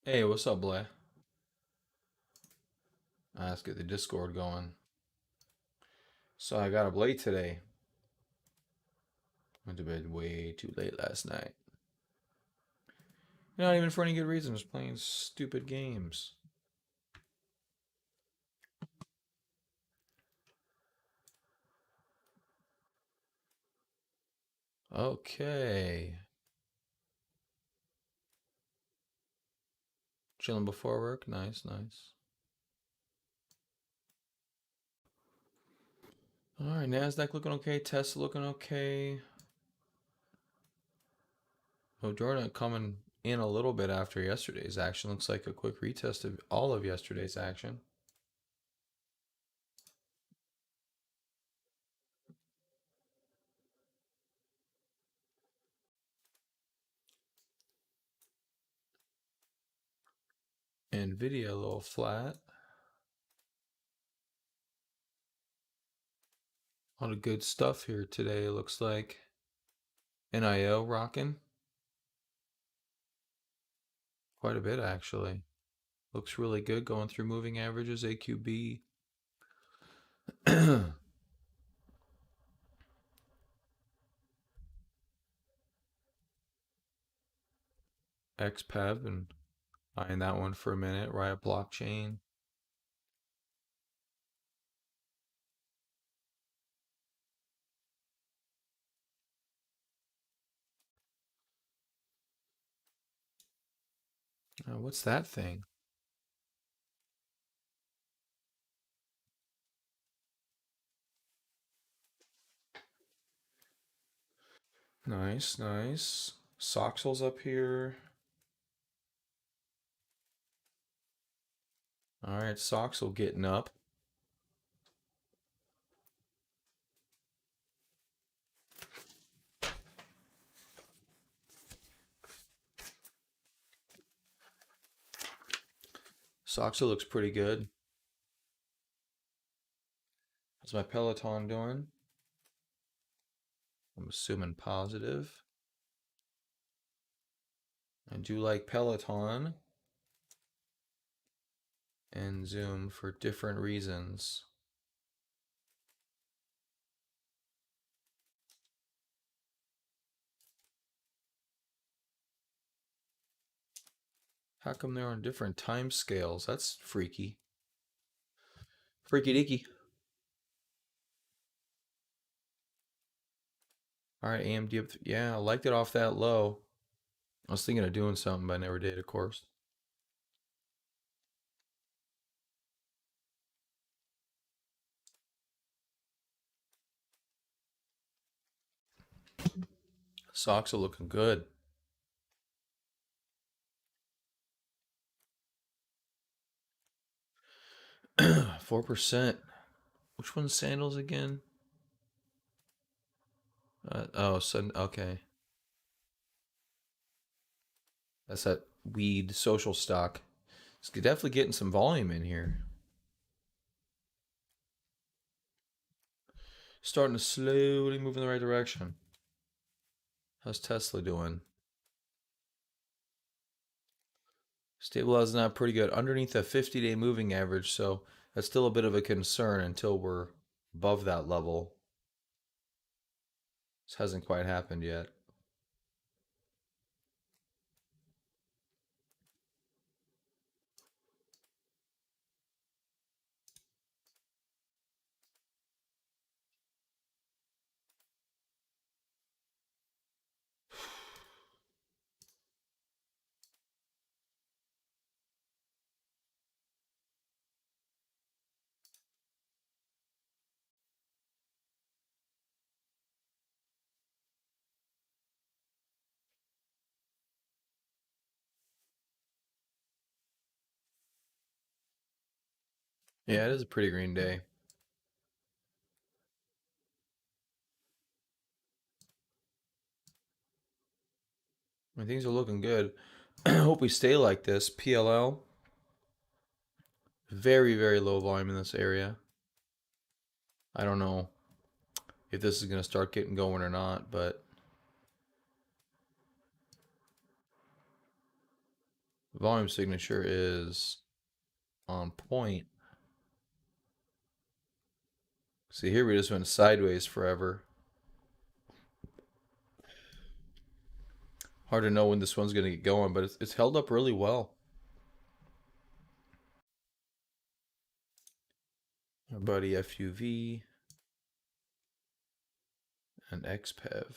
Hey, what's up, Blay? Let's get the Discord going. So I got up late today. Went to bed way too late last night. Not even for any good reason, just playing stupid games. Okay. Chilling before work. Nice, nice. Alright, NASDAQ looking okay. Tesla looking okay. Jordan coming in a little bit after yesterday's action. Looks like a quick retest of all of yesterday's action. Nvidia a little flat. A lot of good stuff here today, it looks like. NIO rocking. Quite a bit, actually. Looks really good going through moving averages, AQB. XPEV and eyeing that one for a minute. Riot Blockchain. What's that thing? Nice, nice. Soxel's up here. All right, Soxel getting up. Soxel looks pretty good. How's my Peloton doing? I'm assuming positive. I do like Peloton and Zoom for different reasons. How come they're on different time scales? That's freaky. Freaky deaky. All right, AMD up. Yeah, I liked it off that low. I was thinking of doing something, but I never did, of course. Socks are looking good. 4%. Which one's sandals again? Okay. That's that weed social stock. It's definitely getting some volume in here. Starting to slowly move in the right direction. How's Tesla doing? Stabilizing out pretty good. Underneath a 50-day moving average, so that's still a bit of a concern until we're above that level. This hasn't quite happened yet. Yeah, it is a pretty green day. I mean, things are looking good. I hope we stay like this. PLL, very, very low volume in this area. I don't know if this is going to start getting going or not, but volume signature is on point. See, here we just went sideways forever. Hard to know when this one's going to get going, but it's held up really well. Our buddy FUV and XPEV.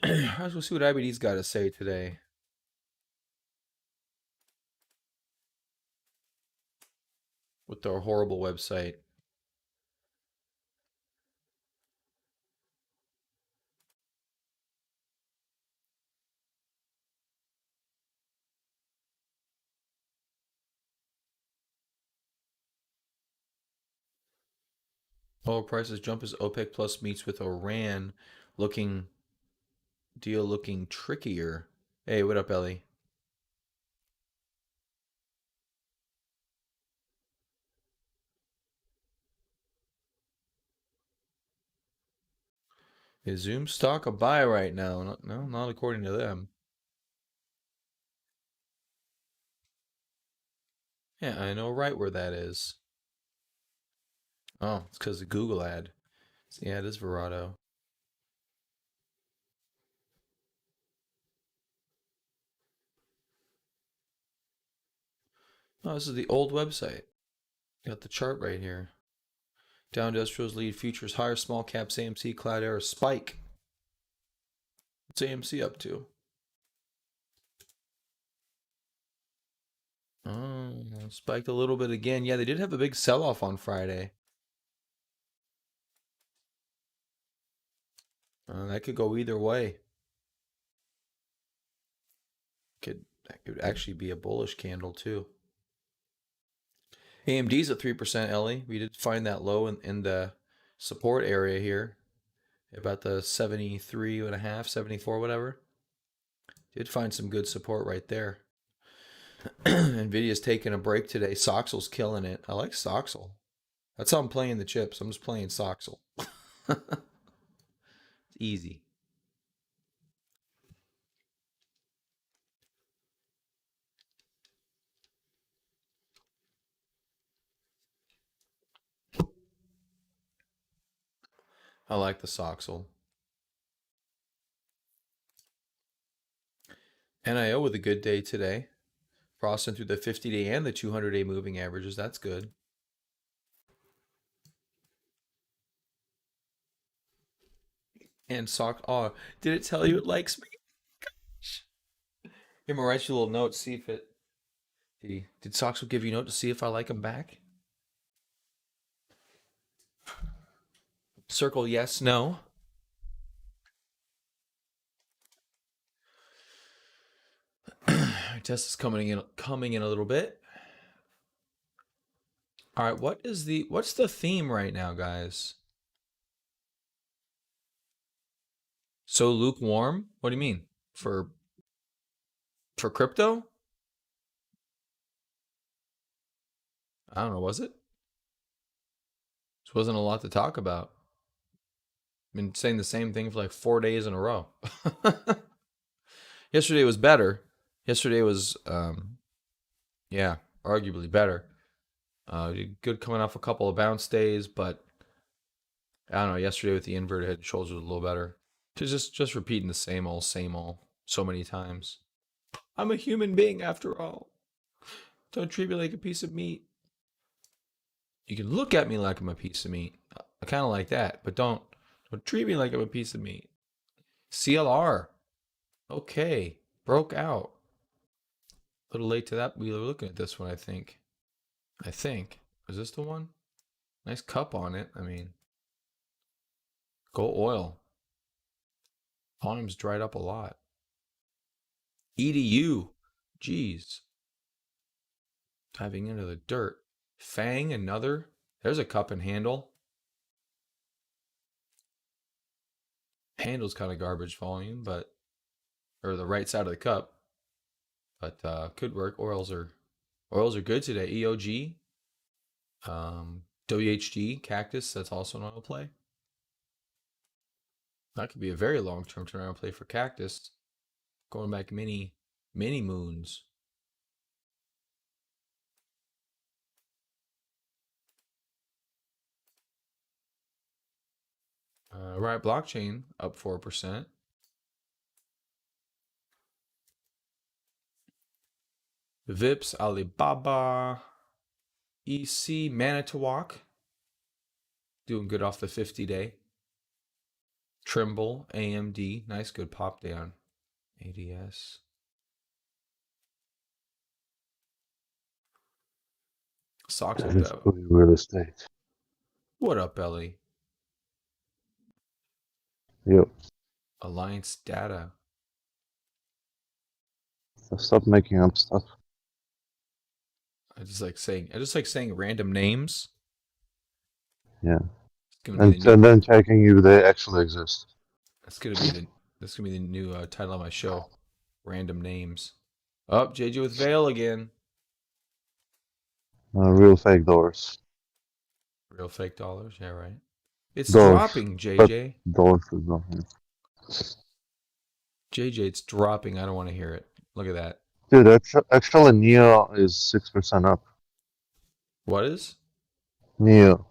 Let's see what IBD's got to say today. With their horrible website. Oil prices jump as OPEC Plus meets with Iran, looking deal looking trickier. Hey, what up, Ellie? Is Zoom stock a buy right now? No, not according to them. Yeah, I know right where that is. Oh, it's because of Google ad. Yeah, it is Verado. Oh, this is the old website. Got the chart right here. Dow Industrials lead futures higher small caps AMC Cloud Era spike. What's AMC up to? Oh, spiked a little bit again. Yeah, they did have a big sell-off on Friday. That could go either way. That could actually be a bullish candle too. AMD's at 3%, Ellie. We did find that low in the support area here. About the 73 and a half, 74, whatever. Did find some good support right there. Nvidia's taking a break today. Soxel's killing it. I like Soxel. That's how I'm playing the chips. I'm just playing Soxel. It's easy. I like the Soxel. NIO with a good day today. Crossing through the 50-day and the 200-day moving averages. That's good. And Sox. Oh, did it tell you it likes me? Here, I'm gonna write you a little note. See if it. Did Sox will give you a note to see if I like him back? Circle yes, no. Test is coming in a little bit. All right, what's the theme right now, guys? So lukewarm? What do you mean? For crypto? I don't know, was it? This wasn't a lot to talk about. I've been saying the same thing for like 4 days in a row. Yesterday was better. Yesterday was yeah, arguably better. Good coming off a couple of bounce days, but I don't know. Yesterday with the inverted head and shoulders was a little better. Just repeating the same old, so many times. I'm a human being after all. Don't treat me like a piece of meat. You can look at me like I'm a piece of meat. I kind of like that, but don't treat me like I'm a piece of meat. CLR. Okay, broke out. A little late to that. We were looking at this one, I think. Is this the one? Nice cup on it. I mean, Go oil. Volume's dried up a lot. EDU. Jeez. Diving into the dirt. Fang, another. There's a cup and handle. Handle's kind of garbage volume, but or the right side of the cup, but could work. Oils are good today. EOG, WHG, Cactus. That's also an oil play. That could be a very long-term turnaround play for Cactus, going back many moons. Right, blockchain up 4%. Vips, Alibaba, EC, Manitowoc, doing good off the 50-day. Trimble, AMD, nice good pop down. ADS. Socks That looked is up. pretty real estate. What up, Ellie? Yep. Alliance Data. So stop making up stuff. I just like saying random names. Yeah. It's gonna be the new. And then checking if they actually exist. That's gonna be the new title of my show. Random names. Oh, JJ with Veil again. Real fake dollars. Real fake dollars. Yeah, right. It's Dollars. dropping, But JJ. dollars is not. JJ, it's dropping. I don't want to hear it. Look at that. Dude, actually Neo is 6% up. What is Neo.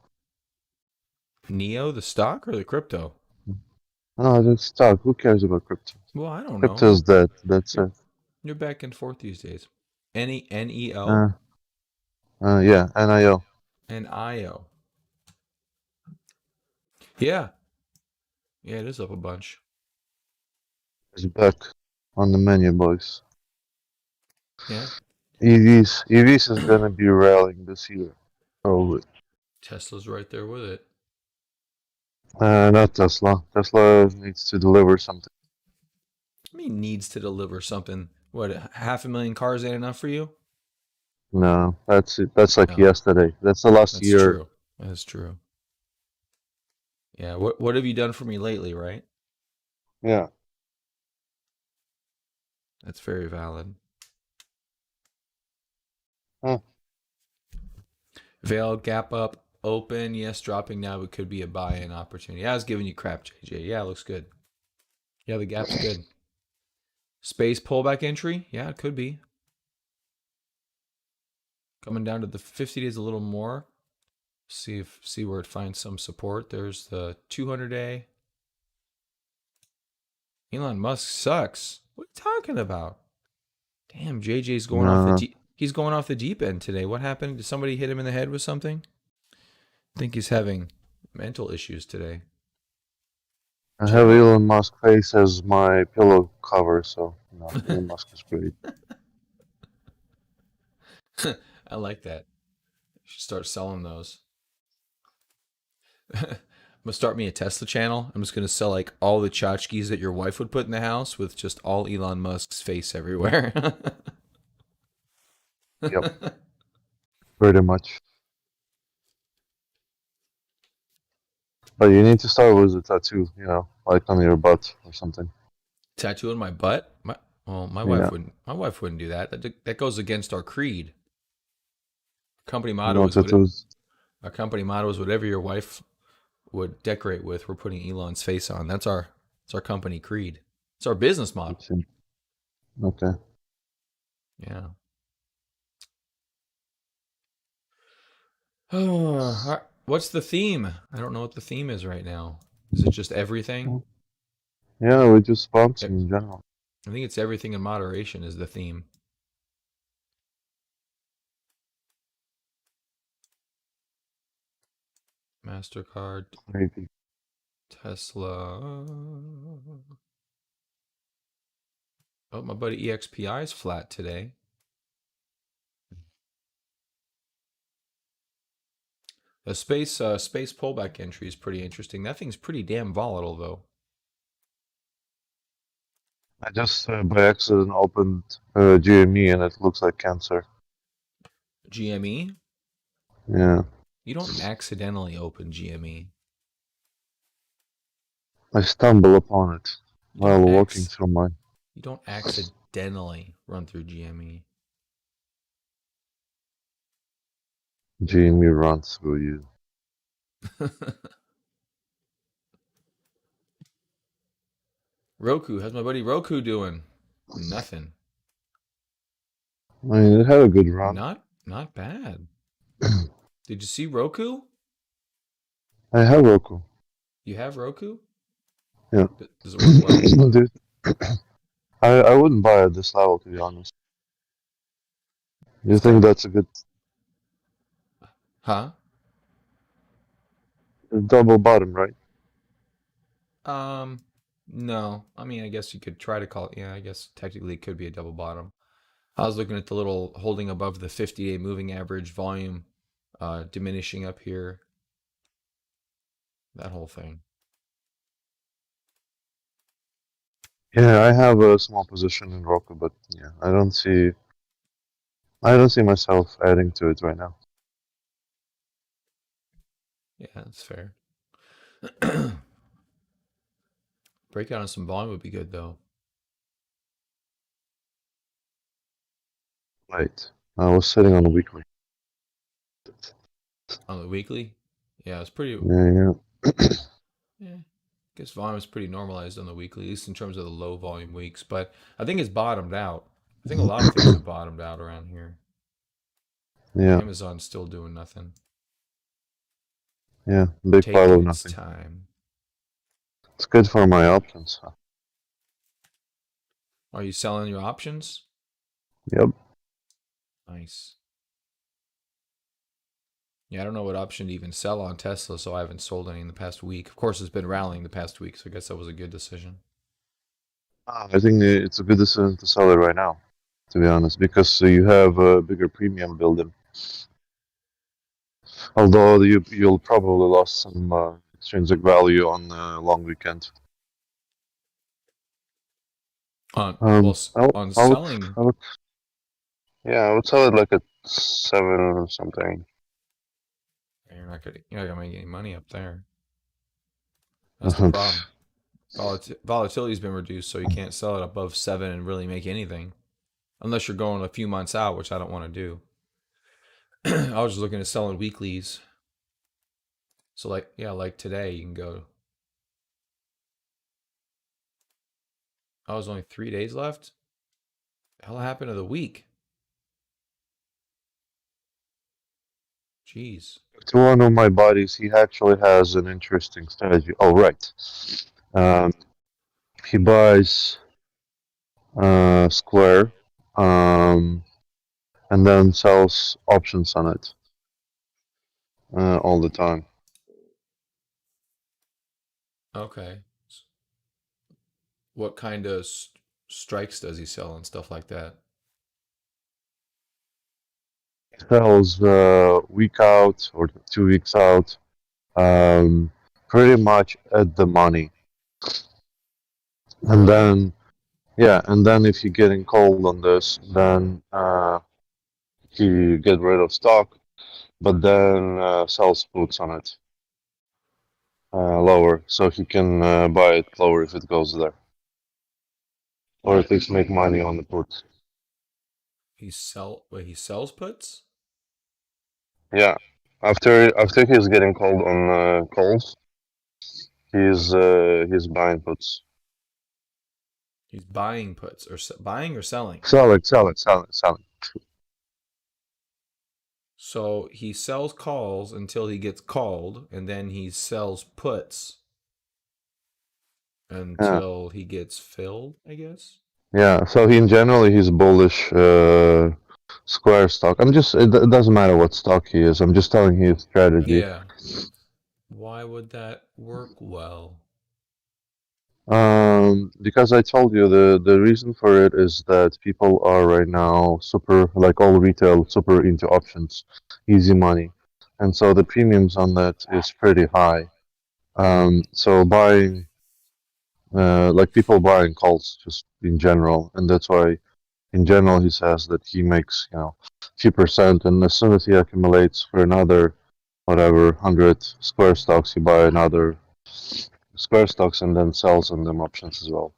Neo, the stock or the crypto? No, that's stock. Who cares about crypto? Well, I don't know. Crypto's dead. That's You're it. you're back and forth these days. NEO Uh, yeah, NIO and IO. Yeah, yeah, it is up a bunch. is back on the menu, boys. Yeah, EVs is gonna be rallying this year, probably. Tesla's right there with it. Not Tesla. Tesla needs to deliver something. I mean, needs to deliver something. What, 500,000 cars ain't enough for you? No, that's it. That's like No, yesterday. That's the last that's year. true. That's true. Yeah, what have you done for me lately, right? Yeah. That's very valid. Huh. Veil gap up, open, yes, dropping now. It could be a buy-in opportunity. I was giving you crap, JJ. Yeah, it looks good. Yeah, the gap's good. Space pullback entry? Yeah, it could be. Coming down to the 50 days a little more. See where it finds some support. There's the 200-day. Elon Musk sucks. What are you talking about? Damn, JJ's going off the No, deep. He's going off the deep end today. What happened? Did somebody hit him in the head with something? I think he's having mental issues today. I have Channel. Elon Musk face as my pillow cover, so no, Elon Musk is great. I like that. You should start selling those. I'm gonna start me a Tesla channel. I'm just gonna sell like all the tchotchkes that your wife would put in the house with just all Elon Musk's face everywhere. Yep, pretty much. But you need to start with a tattoo, like on your butt or something. Tattoo on my butt. My wife Yeah, wouldn't. My wife wouldn't do that. That goes against our creed. Company motto no is what. tattoos. Our company motto is whatever your wife would decorate with. We're putting Elon's face on. That's our company creed. It's our business model. Okay. Yeah. What's the theme? I don't know what the theme is right now. Is it just everything? Yeah, we just I bouncing in general. think it's everything in moderation is the theme. MasterCard, Maybe. Tesla. Oh, my buddy EXPI is flat today. A space pullback entry is pretty interesting. That thing's pretty damn volatile though. I just by accident opened GME and it looks like cancer. GME? Yeah, You don't accidentally open GME. I stumble upon it You while don't walking ex through my you don't accidentally run through GME. GME run through you. Roku, how's my buddy Roku doing? Nothing. I mean, it had a good run. Not bad. Did you see Roku? I have Roku. You have Roku? Yeah, Does it work well? dude. I wouldn't buy at this level to be honest. You What's think that? that's a good Huh? double bottom, right? Um, no. I mean, I guess you could try to call it. Yeah, I guess technically it could be a double bottom. I was looking at the little holding above the 50-day moving average volume diminishing up here. That whole thing. Yeah, I have a small position in Roku, but yeah, I don't see myself adding to it right now. Yeah, that's fair. Breakout on some volume would be good though. Right. I was sitting on a weekly. On the weekly? Yeah, it's pretty. Yeah, yeah. Yeah, I guess volume is pretty normalized on the weekly, at least in terms of the low volume weeks. But I think it's bottomed out. I think a lot of things have bottomed out around here. Yeah, Amazon's still doing nothing. yeah. Big pile Taking of its nothing. time. It's good for my options. Are you selling your options? Yep. Nice. Yeah, I don't know what option to even sell on Tesla, so I haven't sold any in the past week. Of course, it's been rallying the past week, so I guess that was a good decision. I think it's a good decision to sell it right now, to be honest, because you have a bigger premium building. Although you'll probably lost some extrinsic value on the long weekend. On well, Um, I, w- on I would, selling, I would, yeah, I would sell it like at 7 or something. you're not gonna make any money up there. That's the problem. Volatility's been reduced, so you can't sell it above 7 and really make anything, unless you're going a few months out, which I don't want to do. I was just looking at selling weeklies. So like yeah, like today you can go. Oh, there's only 3 days left. The hell happened to the week? Jeez. To one of my buddies, he actually has an interesting strategy. Oh, right. Um, he buys Square, um, and then sells options on it all the time. Okay. What kind of strikes does he sell and stuff like that? Sells week out or 2 weeks out, um, pretty much at the money. And Really? then, yeah, and then if you're getting cold on this, then he get rid of stock, but then sells puts on it lower, so he can buy it lower if it goes there, or at least make money on the puts. He sells puts? Yeah, after he's getting cold on calls, he's buying puts. He's buying puts or buying or selling. Sell it, sell it, sell it, sell it. So he sells calls until he gets called, and then he sells puts Yeah, until he gets filled, I guess. yeah. So he in general he's bullish Square stock. It doesn't matter what stock he is. I'm just telling you his strategy. Yeah. Why would that work well? Because I told you the reason for it is that people are right now super, like all retail, super into options, easy money. and so the premiums on that is pretty high. So buying, like people buying calls just in general, and that's why in general he says that he makes few percent, and as soon as he accumulates for another whatever 100 square stocks, he buy another square stocks and then sells on them options as well.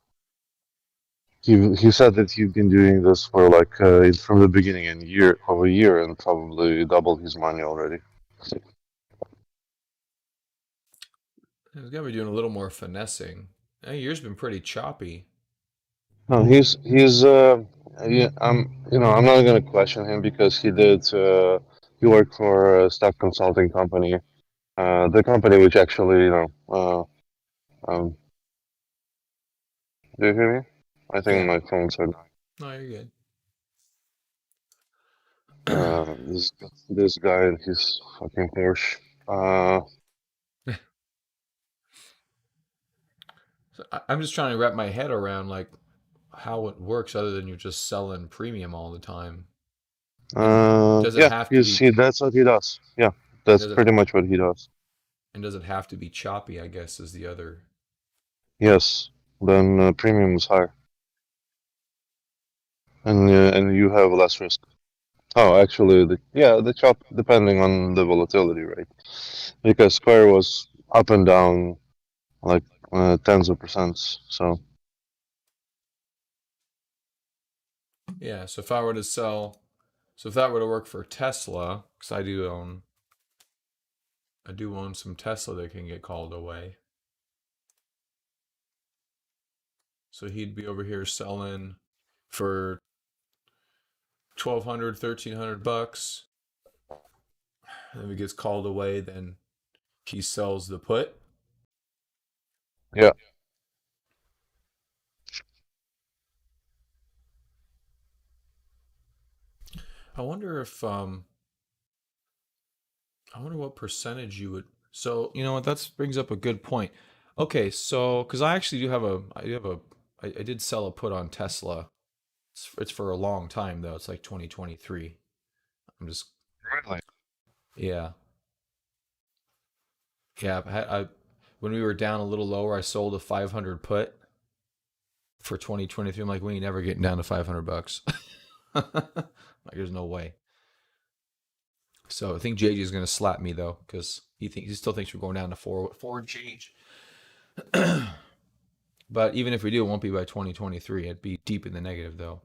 He said that he's been doing this for like from the beginning in year of a year and probably doubled his money already. He's got to be doing a little more finessing. Yours been pretty choppy. No, he's yeah, I'm not gonna question him because he worked for a stock consulting company, the company which actually do you hear me? I think Yeah. my phones are No, you're this this guy and his fucking Porsche. Uh, good. So I'm just trying to wrap my head around like how it works, other than you're just selling premium all the time. Does it yeah, have to be? that's what he does. Yeah, And that's does it pretty much what he does. does it have to be choppy? I guess is the other. Yes, then premium is higher, and you have less risk. Oh, actually, the chop depending on the volatility rate, because Square was up and down like tens of percents. So Yeah. So if I were to sell, so if that were to work for Tesla, because I do own some Tesla that can get called away. So he'd be over here selling for 1,200, 1,300 bucks. And if it gets called away, then he sells the put. yeah, I wonder if I wonder what percentage you would. So you know what? That brings up a good point. Okay, so because I actually I did sell a put on Tesla. It's for a long time though. It's like 2023. I'm just really. yeah yeah. When we were down a little lower, I sold a 500 put for 2023. I'm like, we ain't never getting down to 500 bucks. Like, there's no way. So I think JJ is gonna slap me though, because he still thinks we're going down to four and change. But even if we do, it won't be by 2023. It'd be deep in the negative though.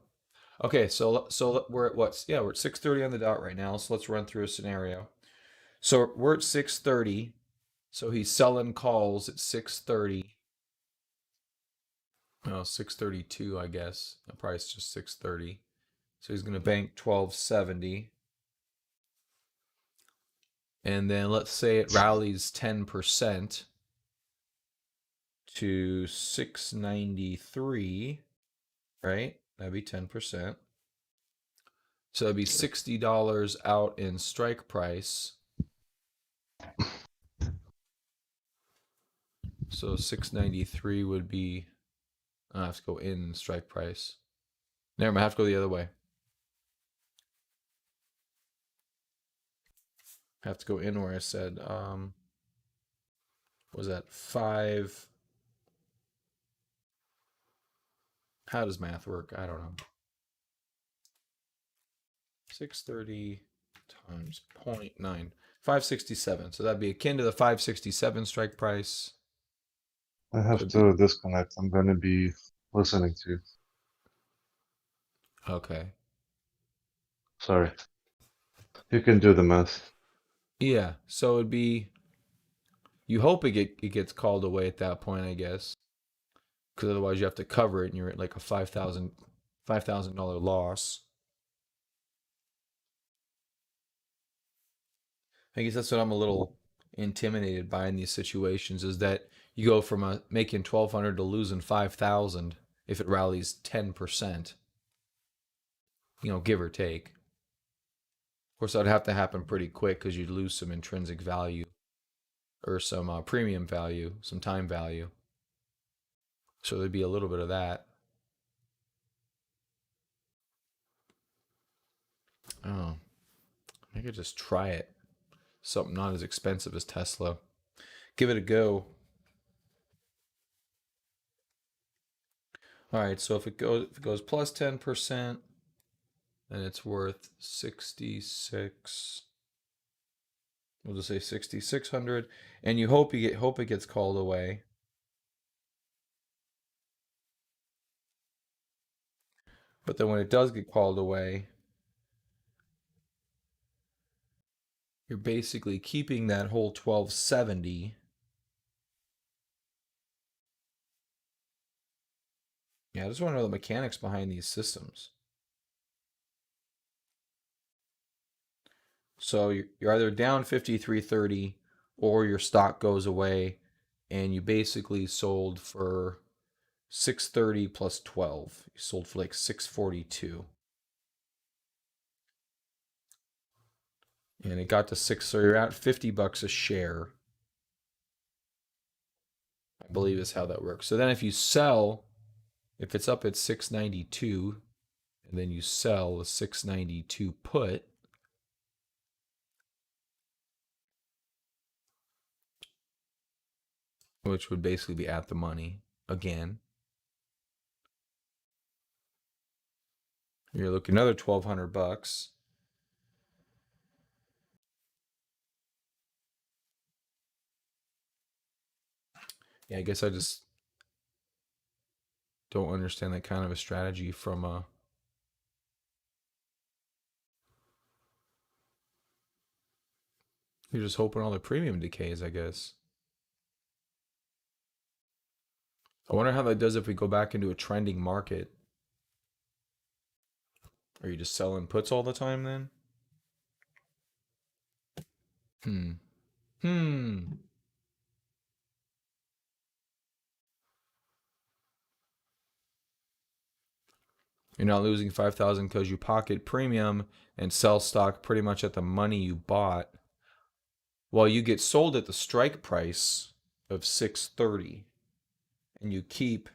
Okay, so we're at what? Yeah, we're at 6:30 on the dot right now. So let's run through a scenario. So we're at 6:30. So he's selling calls at 6:30. Oh, 6:32, I guess. The price just 6:30. So he's gonna bank 1270. And then let's say it rallies 10% to 693, right? That'd be 10%. So that'd be $60 out in strike price. So 693 would be, I have to go in strike price. Never mind, I have to go the other way. I have to go in where I said, was that five? How does math work? I don't know. 630 times 0.9. 567. So that'd be akin to the 567 strike price. I So have it'd be to disconnect. I'm gonna be listening to you. okay. Sorry. You can do the math. Yeah. So it'd be you hope it gets called away at that point, I guess, because otherwise you have to cover it, and you're at like a $5,000 loss. I guess that's what I'm a little intimidated by in these situations is that you go from making 1,200 to losing 5,000 if it rallies 10%, give or take. Of course, that would have to happen pretty quick because you'd lose some intrinsic value or some premium value, some time value. So there'd be a little bit of that. Oh, I could just try it. something not as expensive as Tesla. Give it a go. All right, so if it goes plus 10%, then it's worth 66. We'll just say 6,600, and you hope it gets called away. But then when it does get called away, you're basically keeping that whole 1270. Yeah, I just want to know the mechanics behind these systems. So you're either down 5330 or your stock goes away and you basically sold for 630 plus 12. You sold for like 642. And it got to 6, so you're at $50 a share. I believe is how that works. So then if you sell, if it's up at 692 and then you sell the 692 put, which would basically be at the money again, you're looking another $1,200. Yeah, I guess I just don't understand that kind of a strategy from a. You're just hoping all the premium decays, I guess. I wonder how that does if we go back into a trending market. Are you just selling puts all the time then? Hmm. Hmm. You're not losing 5,000 because you pocket premium and sell stock pretty much at the money you bought. Well, you get sold at the strike price of 630 and you keep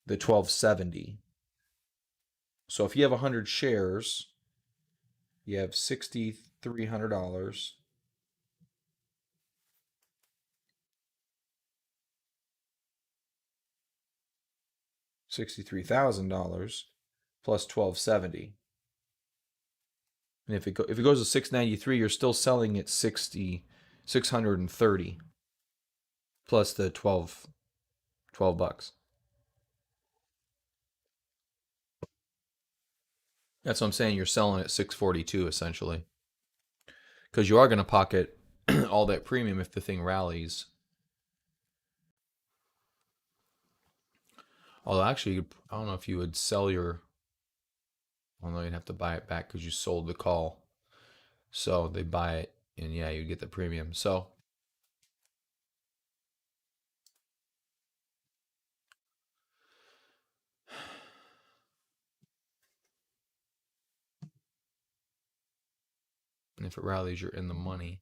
the 1270. So if you have 100 shares, you have $6,300. $63,000 plus 1270. And if it goes to 693, you're still selling at 630 plus the 12 bucks. That's what I'm saying. You're selling at 642 essentially. Because you are going to pocket all that premium if the thing rallies. Although actually, I don't know if you would sell your. Although you'd have to buy it back because you sold the call. So they buy it, and yeah, you get the premium. So and if it rallies, you're in the money.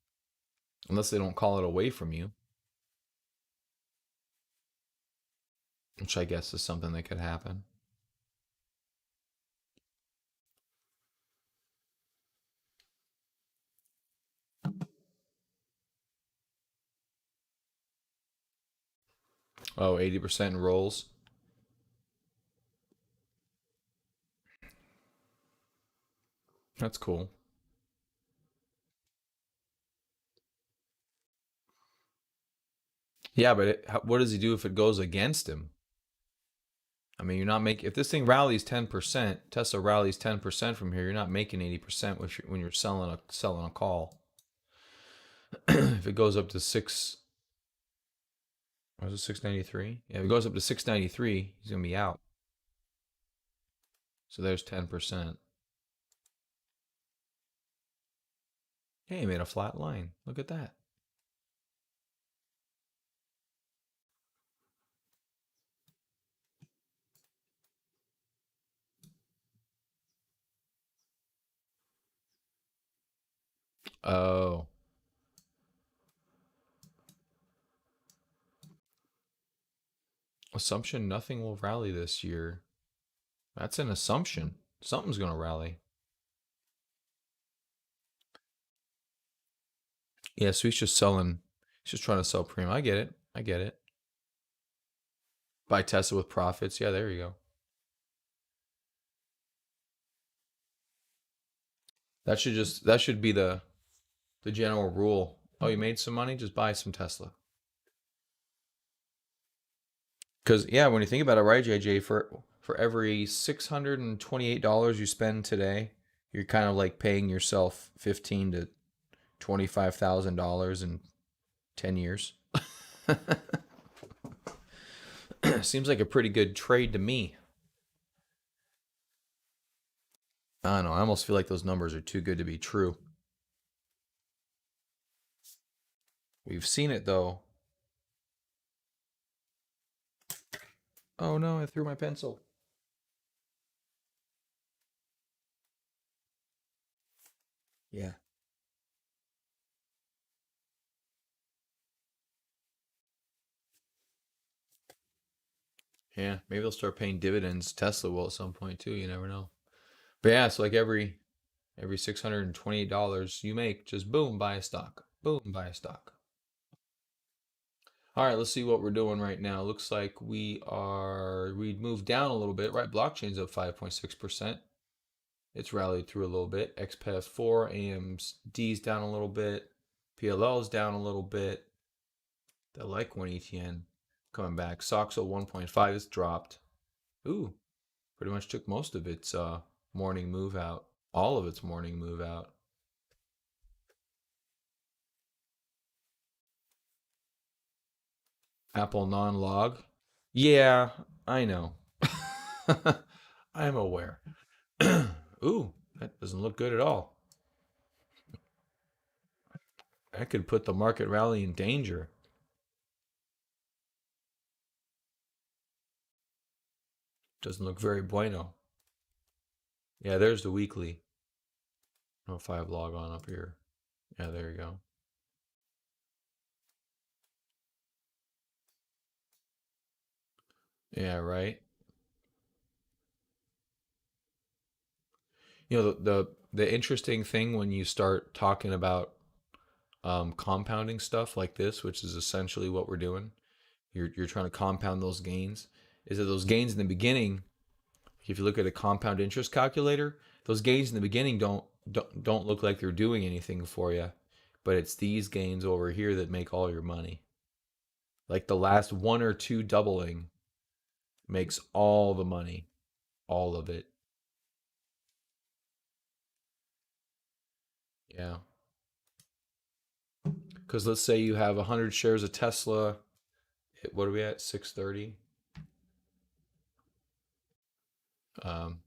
Unless they don't call it away from you, which I guess is something that could happen. Oh, 80% rolls. That's cool. Yeah, but what does he do if it goes against him? I mean, you're not making. If this thing rallies 10%, Tesla rallies 10% from here, you're not making 80% when you're selling a call. If it goes up to was it 693? Yeah, if it goes up to 693, he's gonna be out. So there's 10%. Hey, he made a flat line. Look at that. Oh, assumption nothing will rally this year. That's an assumption. Something's gonna rally. Yeah, so he's just selling. He's just trying to sell premium. I get it. I get it. Buy Tesla with profits. Yeah, there you go. That should be the general rule. Oh, you made some money? Just buy some Tesla. Because yeah, when you think about it, right, JJ, for every $628 you spend today, you're kind of like paying yourself 15 to $25,000 in 10 years. Seems like a pretty good trade to me. I don't know. I almost feel like those numbers are too good to be true. We've seen it though. Oh no, I threw my pencil. Yeah. Yeah, maybe they'll start paying dividends. Tesla will at some point too. You never know. But yeah, it's like every $628 you make, just boom, buy a stock. Boom, buy a stock. All right, let's see what we're doing right now. Looks like we moved down a little bit, right? Blockchain's up 5.6%. It's rallied through a little bit. XPath 4, AMD's down a little bit. PLL's down a little bit. The Litecoin ETN coming back. SOXO 1.5 is dropped. Ooh, pretty much took most of its morning move out. All of its morning move out. Apple non-log. Yeah, I know. I'm aware. Ooh, that doesn't look good at all. That could put the market rally in danger. Doesn't look very bueno. Yeah, there's the weekly. Oh, 5 log on up here. Yeah, there you go. Yeah, right. You know the interesting thing when you start talking about compounding stuff like this, which is essentially what we're doing. You're trying to compound those gains. Is that those gains in the beginning? If you look at a compound interest calculator, those gains in the beginning don't look like they're doing anything for you, but it's these gains over here that make all your money. Like the last one or two doubling makes all the money, all of it. Yeah. Because let's say you have 100 shares of Tesla. What are we at? 630. Um,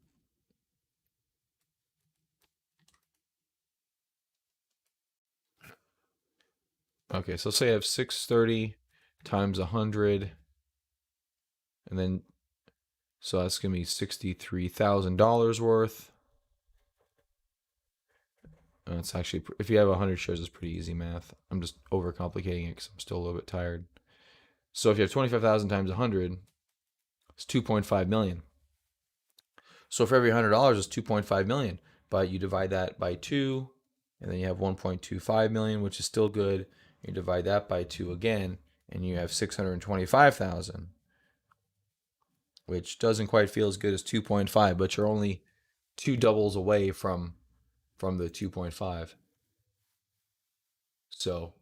okay, so say I have 630 times 100, and then so that's gonna be $63,000 worth. It's actually, if you have 100 shares, it's pretty easy math. I'm just overcomplicating it because I'm still a little bit tired. So if you have 25,000 times 100, it's 2.5 million. So for every $100 is 2.5 million, but you divide that by 2, and then you have 1.25 million, which is still good. You divide that by 2 again, and you have 625,000, which doesn't quite feel as good as 2.5, but you're only two doubles away from the 2.5. So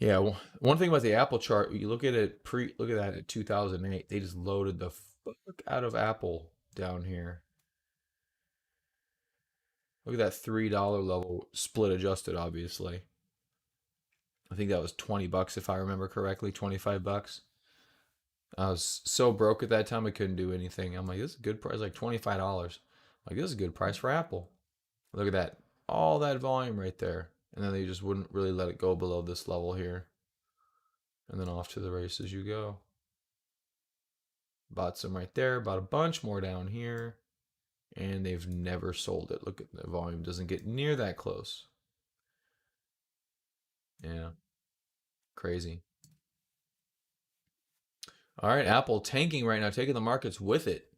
yeah, one thing about the Apple chart, you look at it look at that at 2008. They just loaded the fuck out of Apple down here. Look at that $3 level, split adjusted, obviously. I think that was $20 if I remember correctly, $25. I was so broke at that time I couldn't do anything. I'm like, this is a good price, like $25. Like, this is a good price for Apple. Look at that. All that volume right there. And then they just wouldn't really let it go below this level here. And then off to the races you go. Bought some right there, bought a bunch more down here, and they've never sold it. Look at the volume, doesn't get near that close. Yeah, crazy. All right, Apple tanking right now, taking the markets with it.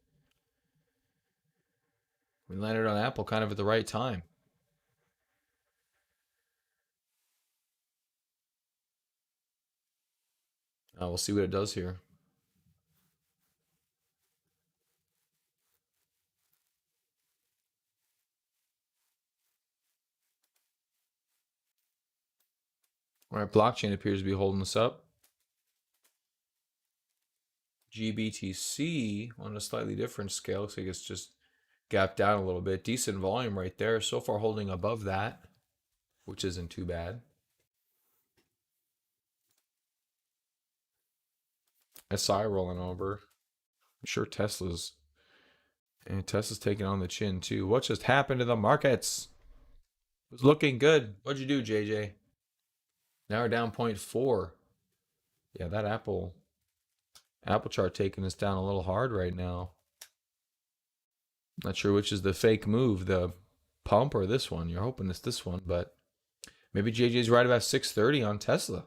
We landed on Apple kind of at the right time. We'll see what it does here. All right, blockchain appears to be holding us up. GBTC on a slightly different scale. Looks like it's just gapped down a little bit. Decent volume right there. So far holding above that, which isn't too bad. SI rolling over. I'm sure Tesla's taking on the chin too. What just happened to the markets? It was looking good. What'd you do, JJ? Now we're down 0.4. Yeah, that Apple chart taking us down a little hard right now. Not sure which is the fake move, the pump or this one. You're hoping it's this one, but maybe JJ's right about 630 on Tesla.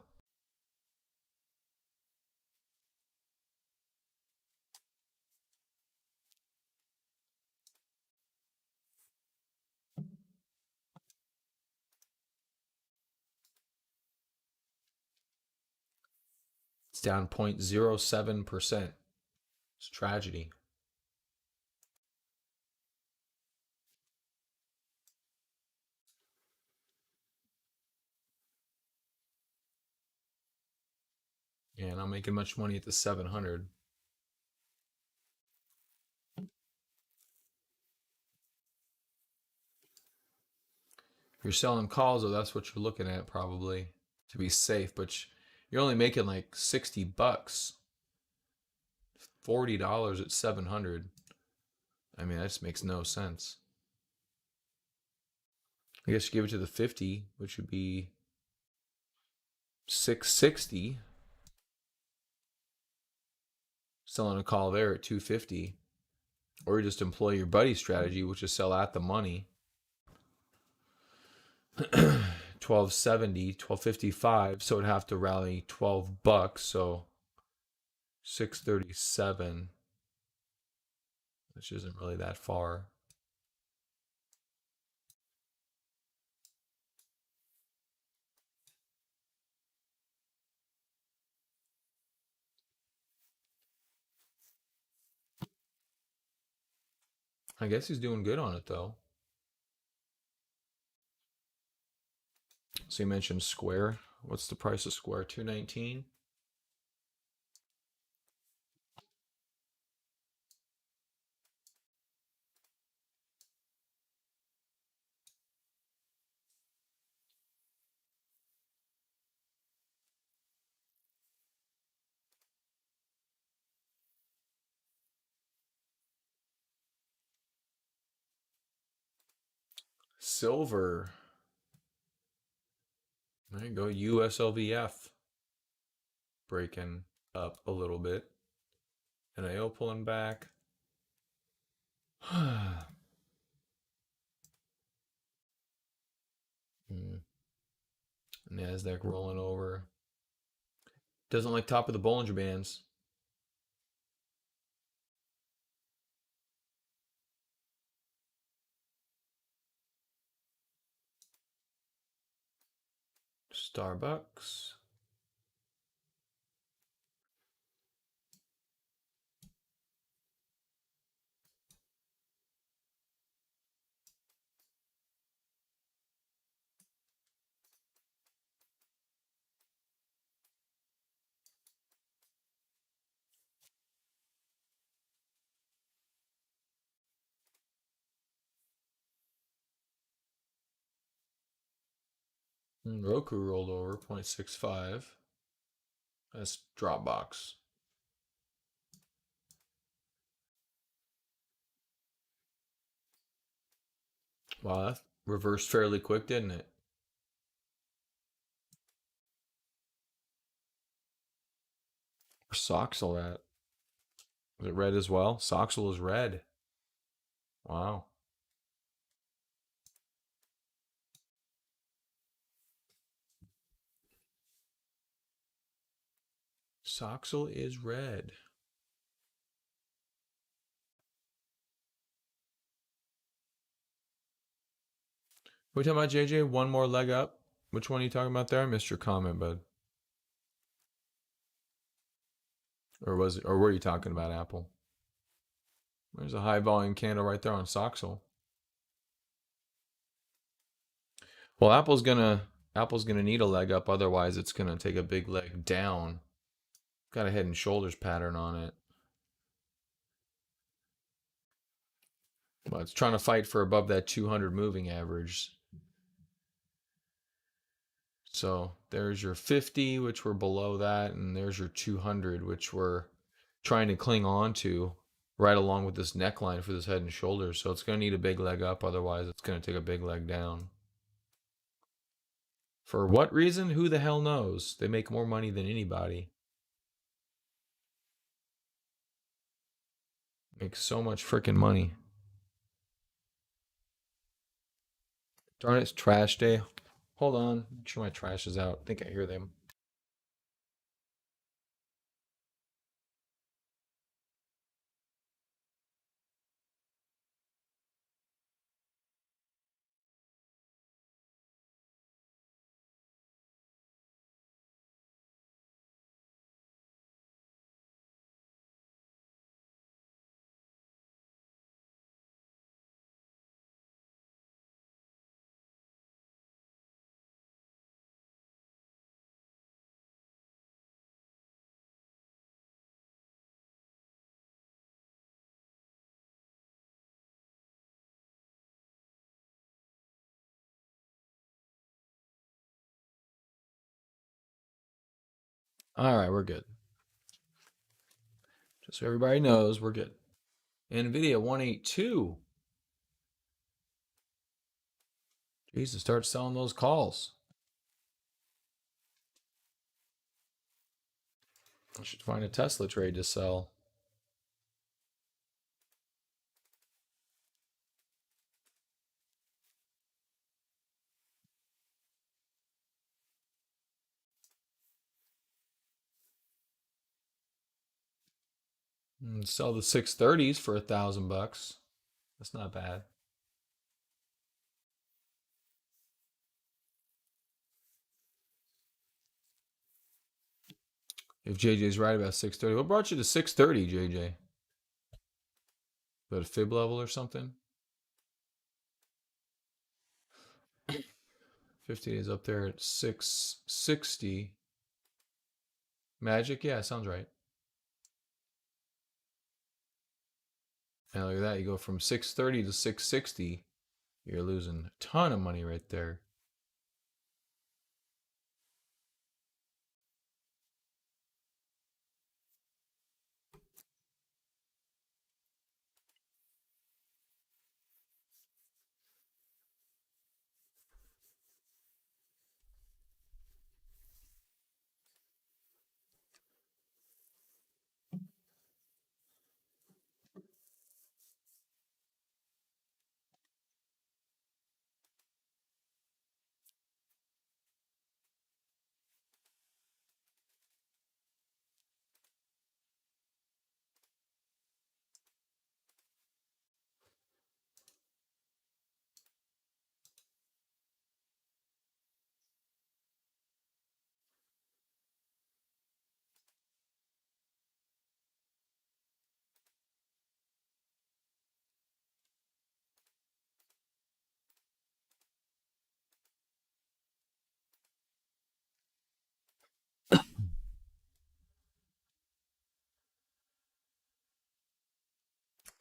It's down 0.07%. It's tragedy. Yeah, not making much money at the 700. If you're selling calls, though, that's what you're looking at probably to be safe, but you're only making like 60 bucks. $40 at 700. I mean, that just makes no sense. I guess you give it to the 50, which would be 660. Selling a call there at 250. Or you just employ your buddy strategy, which is sell at the money. 1270, 1255, so it'd have to rally 12 bucks, so 637, which isn't really that far. I guess he's doing good on it though. So you mentioned Square. What's the price of Square? 219. Silver. There you go. USLVF breaking up a little bit. NIO pulling back. NASDAQ rolling over. Doesn't like top of the Bollinger Bands. Starbucks. Roku rolled over 0.65. That's Dropbox. Wow, that reversed fairly quick, didn't it? Where's Soxel at? Is it red as well? Soxel is red. Wow. Soxel is red. What are you talking about, JJ? One more leg up? Which one are you talking about there? I missed your comment, bud. Or were you talking about Apple? There's a high volume candle right there on Soxel. Well, Apple's gonna need a leg up, otherwise it's gonna take a big leg down. Got a head and shoulders pattern on it. But it's trying to fight for above that 200 moving average. So there's your 50, which we're below that, and there's your 200, which we're trying to cling on to right along with this neckline for this head and shoulders. So it's going to need a big leg up, otherwise it's going to take a big leg down. For what reason? Who the hell knows? They make more money than anybody. Make so much freaking money. Darn it, it's trash day. Hold on. Make sure my trash is out. I think I hear them. All right, we're good. Just so everybody knows, we're good. NVIDIA 182. Jesus, start selling those calls. I should find a Tesla trade to sell. And sell the 630s for $1,000. That's not bad. If JJ's right about 630, what brought you to 630, JJ? About a fib level or something? 50 days up there at 660. Magic? Yeah, sounds right. Now look at that. You go from 630 to 660. You're losing a ton of money right there.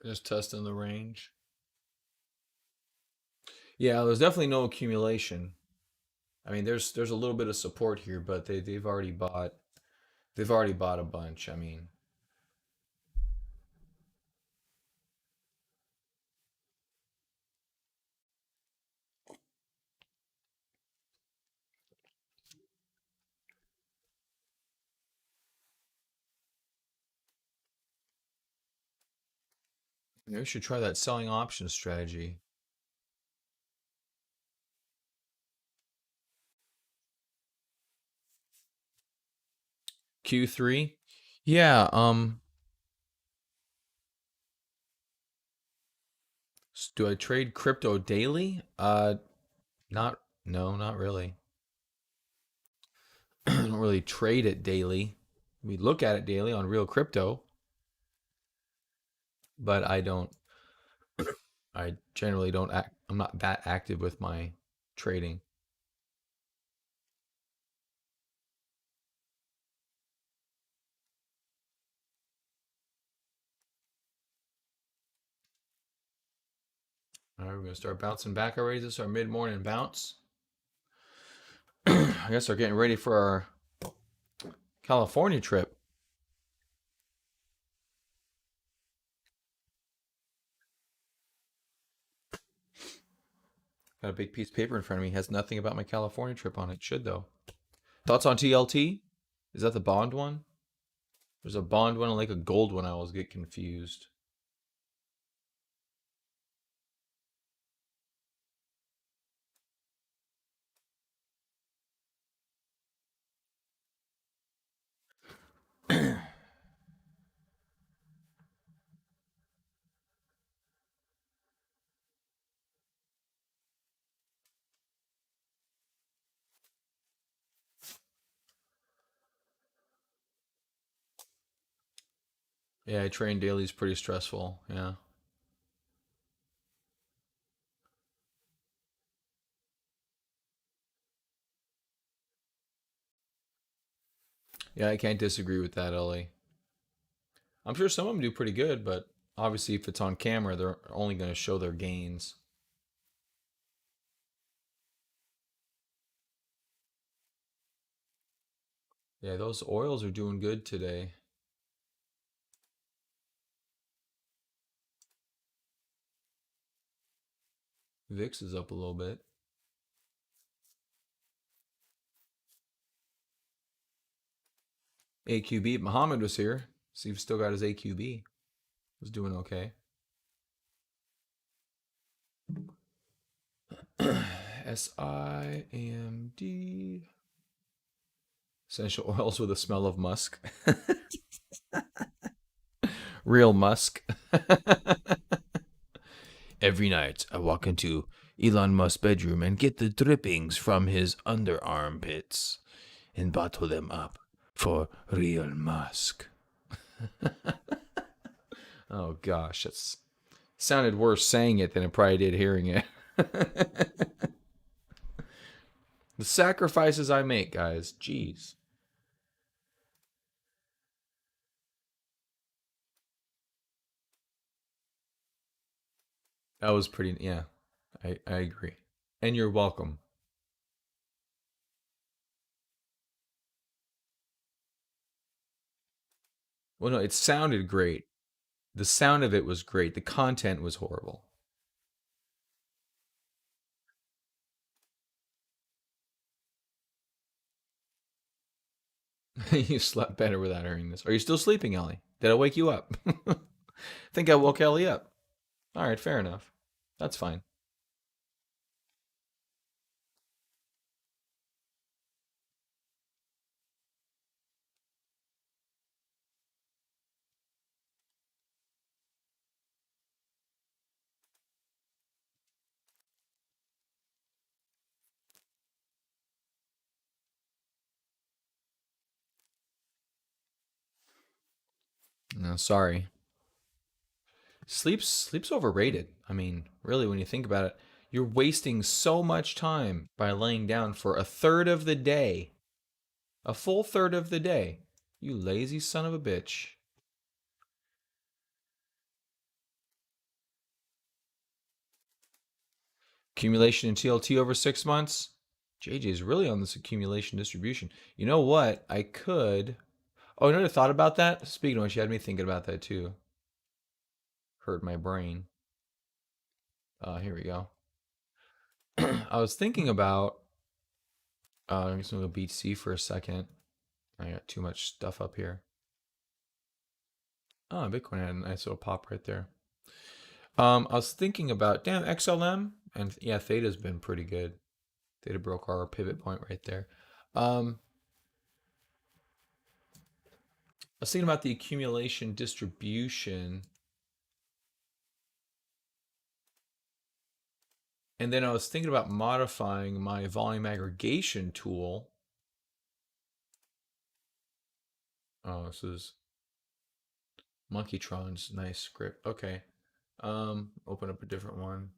Just testing the range. Yeah, there's definitely no accumulation. I mean, there's a little bit of support here, but they've already bought a bunch. I mean, maybe we should try that selling option strategy. Q3. Yeah, do I trade crypto daily? Not, no, not really. I don't really trade it daily. We look at it daily on real crypto, but I don't. I generally don't act. I'm not that active with my trading. All right, we're gonna start bouncing back already. This is our mid-morning bounce. I guess we're getting ready for our California trip. Got a big piece of paper in front of me. It has nothing about my California trip on it. Should though. Thoughts on TLT? Is that the bond one? There's a bond one and like a gold one. I always get confused. Yeah, train daily is pretty stressful. Yeah. Yeah, I can't disagree with that, Ellie. I'm sure some of them do pretty good, but obviously, if it's on camera, they're only going to show their gains. Yeah, those oils are doing good today. VIX is up a little bit. AQB. Muhammad was here. See, he's still got his AQB. Was doing okay. SIMD. Essential oils with a smell of musk. Real musk. Every night I walk into Elon Musk's bedroom and get the drippings from his underarm pits and bottle them up for real musk. Oh gosh, that's sounded worse saying it than it probably did hearing it. The sacrifices I make, guys. Jeez. That was pretty, yeah, I agree. And you're welcome. Well, no, it sounded great. The sound of it was great. The content was horrible. You slept better without hearing this. Are you still sleeping, Ellie? Did I wake you up? I think I woke Ellie up. All right, fair enough. That's fine. No, sorry. Sleep's overrated. I mean, really, when you think about it, you're wasting so much time by laying down for a third of the day, a full third of the day. You lazy son of a bitch. Accumulation in TLT over 6 months. JJ's really on this accumulation distribution. You know what? I could. Oh, you know what I thought about that? Speaking of which, you had me thinking about that too. Hurt my brain. Here we go. I was thinking about. I'm just gonna go BTC for a second. I got too much stuff up here. Oh, Bitcoin had a nice little pop right there. I was thinking about damn XLM and yeah, Theta's been pretty good. Theta broke our pivot point right there. I was thinking about the accumulation distribution. And then I was thinking about modifying my volume aggregation tool. Oh, this is Monkeytron's nice script. Okay. Open up a different one.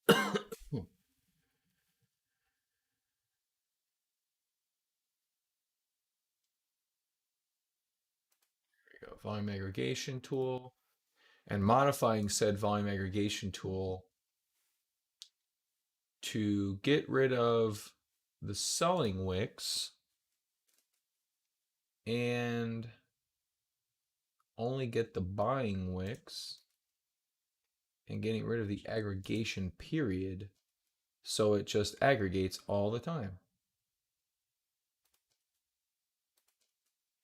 There you go. Volume aggregation tool. And modifying said volume aggregation tool to get rid of the selling wicks and only get the buying wicks and getting rid of the aggregation period so it just aggregates all the time.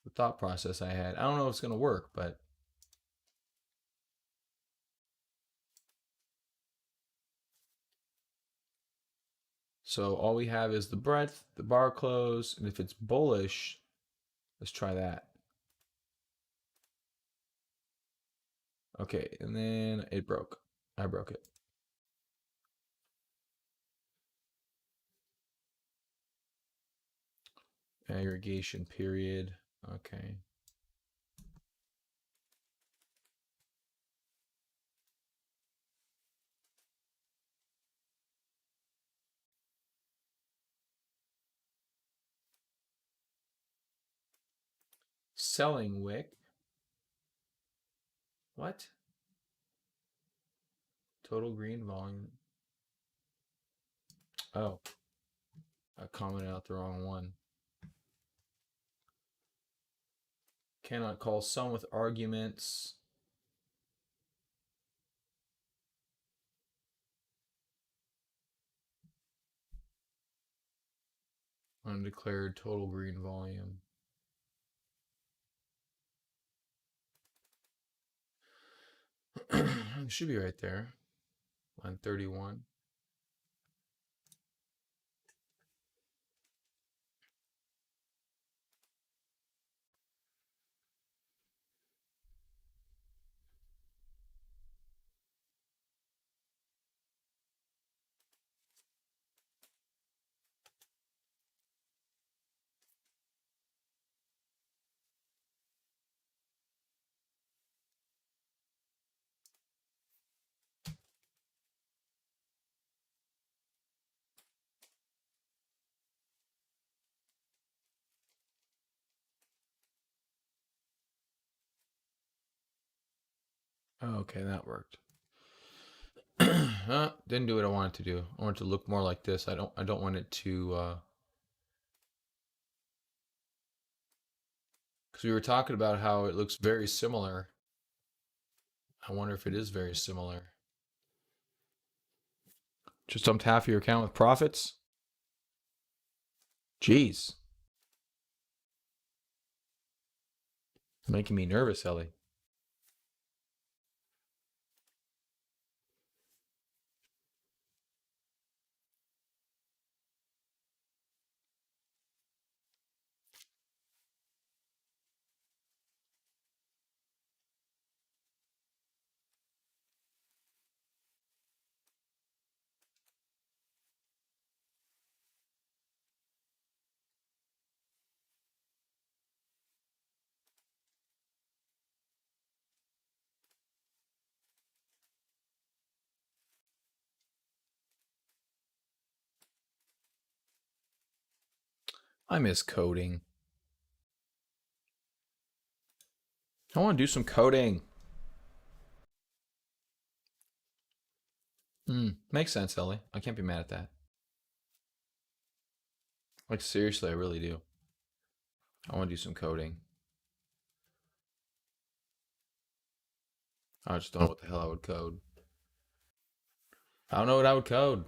The thought process I had. I don't know if it's going to work, but so all we have is the breadth, the bar close, and if it's bullish, let's try that. Okay, and then it broke. I broke it. Aggregation period. Okay. Selling wick. What? Total green volume. Oh, I commented out the wrong one. Cannot call sum with arguments. Undeclared total green volume. It should be right there. Line 31. Okay, that worked. Didn't do what I wanted to do. I want it to look more like this. I don't want it to because we were talking about how it looks very similar. I wonder if it is very similar. Just dumped half of your account with profits? Jeez. It's making me nervous, Ellie. I miss coding. I want to do some coding. Makes sense, Ellie. I can't be mad at that. Like, seriously, I really do. I want to do some coding. I just don't know what the hell I would code. I don't know what I would code.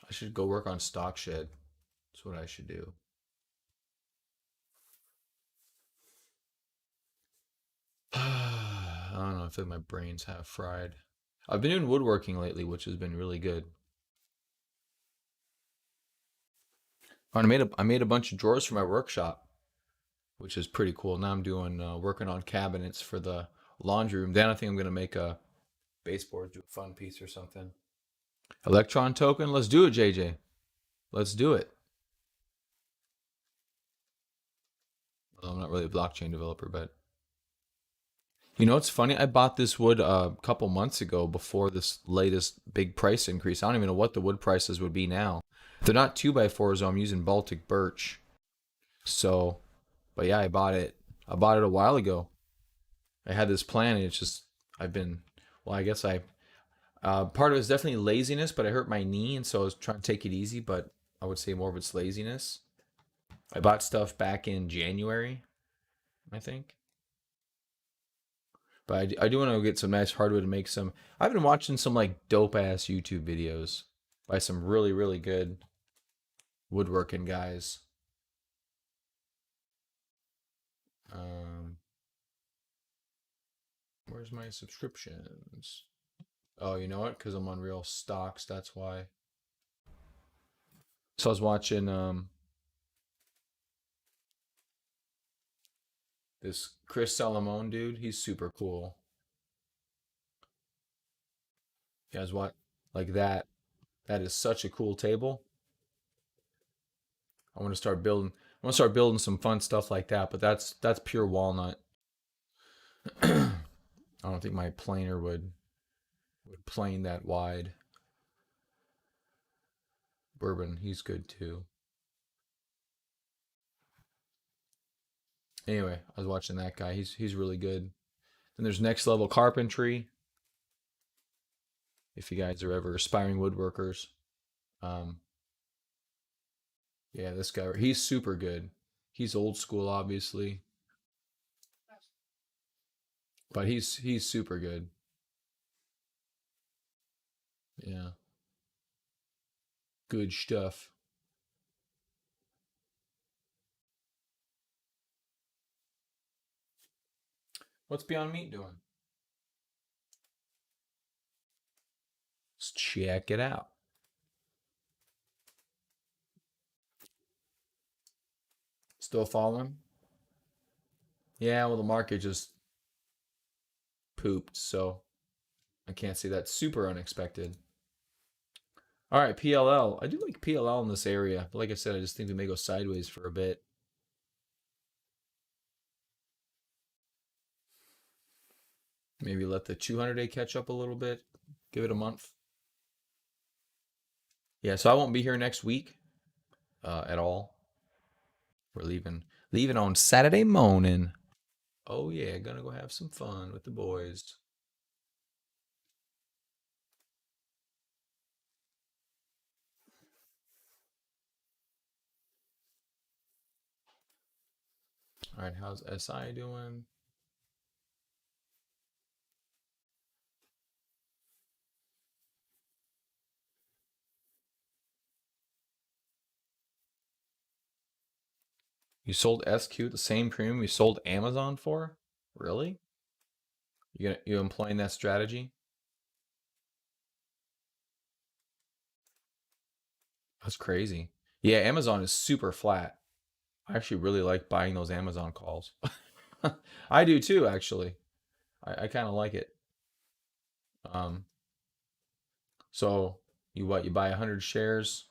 I should go work on stock shit. That's what I should do. I don't know. I feel like my brain's half fried. I've been doing woodworking lately, which has been really good. I made a bunch of drawers for my workshop, which is pretty cool. Now I'm doing working on cabinets for the laundry room. Then I think I'm gonna make a baseboard, do a fun piece or something. Electron token. Let's do it, JJ. Let's do it. Well, I'm not really a blockchain developer, but you know, it's funny. I bought this wood a couple months ago before this latest big price increase. I don't even know what the wood prices would be now. They're not 2x4s, though. I'm using Baltic birch. So, but yeah, I bought it. I bought it a while ago. I had this plan, and it's just I've been. Well, I guess I. Part of it is definitely laziness, but I hurt my knee, and so I was trying to take it easy. But I would say more of it's laziness. I bought stuff back in January, I think. But I do want to get some nice hardwood to make some. I've been watching some like dope ass YouTube videos by some really, really good woodworking guys. Um, where's my subscriptions? Oh, you know what? Because I'm on Real Stocks, that's why. So I was watching this Chris Salomone dude. He's super cool. You guys what? Like that. That is such a cool table. I want to start building. I want to start building some fun stuff like that. But that's pure walnut. I don't think my planer would plane that wide. Bourbon, he's good too. Anyway, I was watching that guy. He's really good. Then there's Next Level Carpentry. If you guys are ever aspiring woodworkers, um, yeah, this guy he's super good. He's old school, obviously, but he's super good. Yeah, good stuff. What's Beyond Meat doing? Let's check it out. Still falling? Yeah, well, the market just pooped, so I can't say that's super unexpected. All right, PLL. I do like PLL in this area, but like I said, I just think we may go sideways for a bit. Maybe let the 200-day catch up a little bit. Give it a month. Yeah, so I won't be here next week at all. We're leaving on Saturday morning. Oh yeah, gonna go have some fun with the boys. All right, how's SI doing? You sold SQ the same premium you sold Amazon for? Really? You employing that strategy? That's crazy. Yeah, Amazon is super flat. I actually really like buying those Amazon calls. I do too, actually. I kind of like it. Um, so you what? You buy 100 shares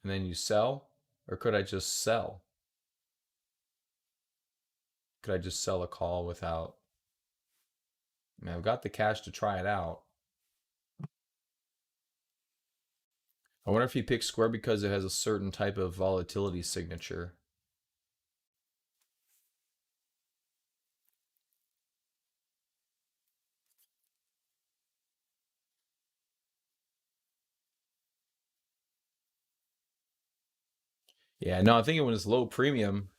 and then you sell, or could I just sell? Could I just sell a call without? I mean, I've got the cash to try it out. I wonder if he picked Square because it has a certain type of volatility signature. Yeah, no, I think it was low premium.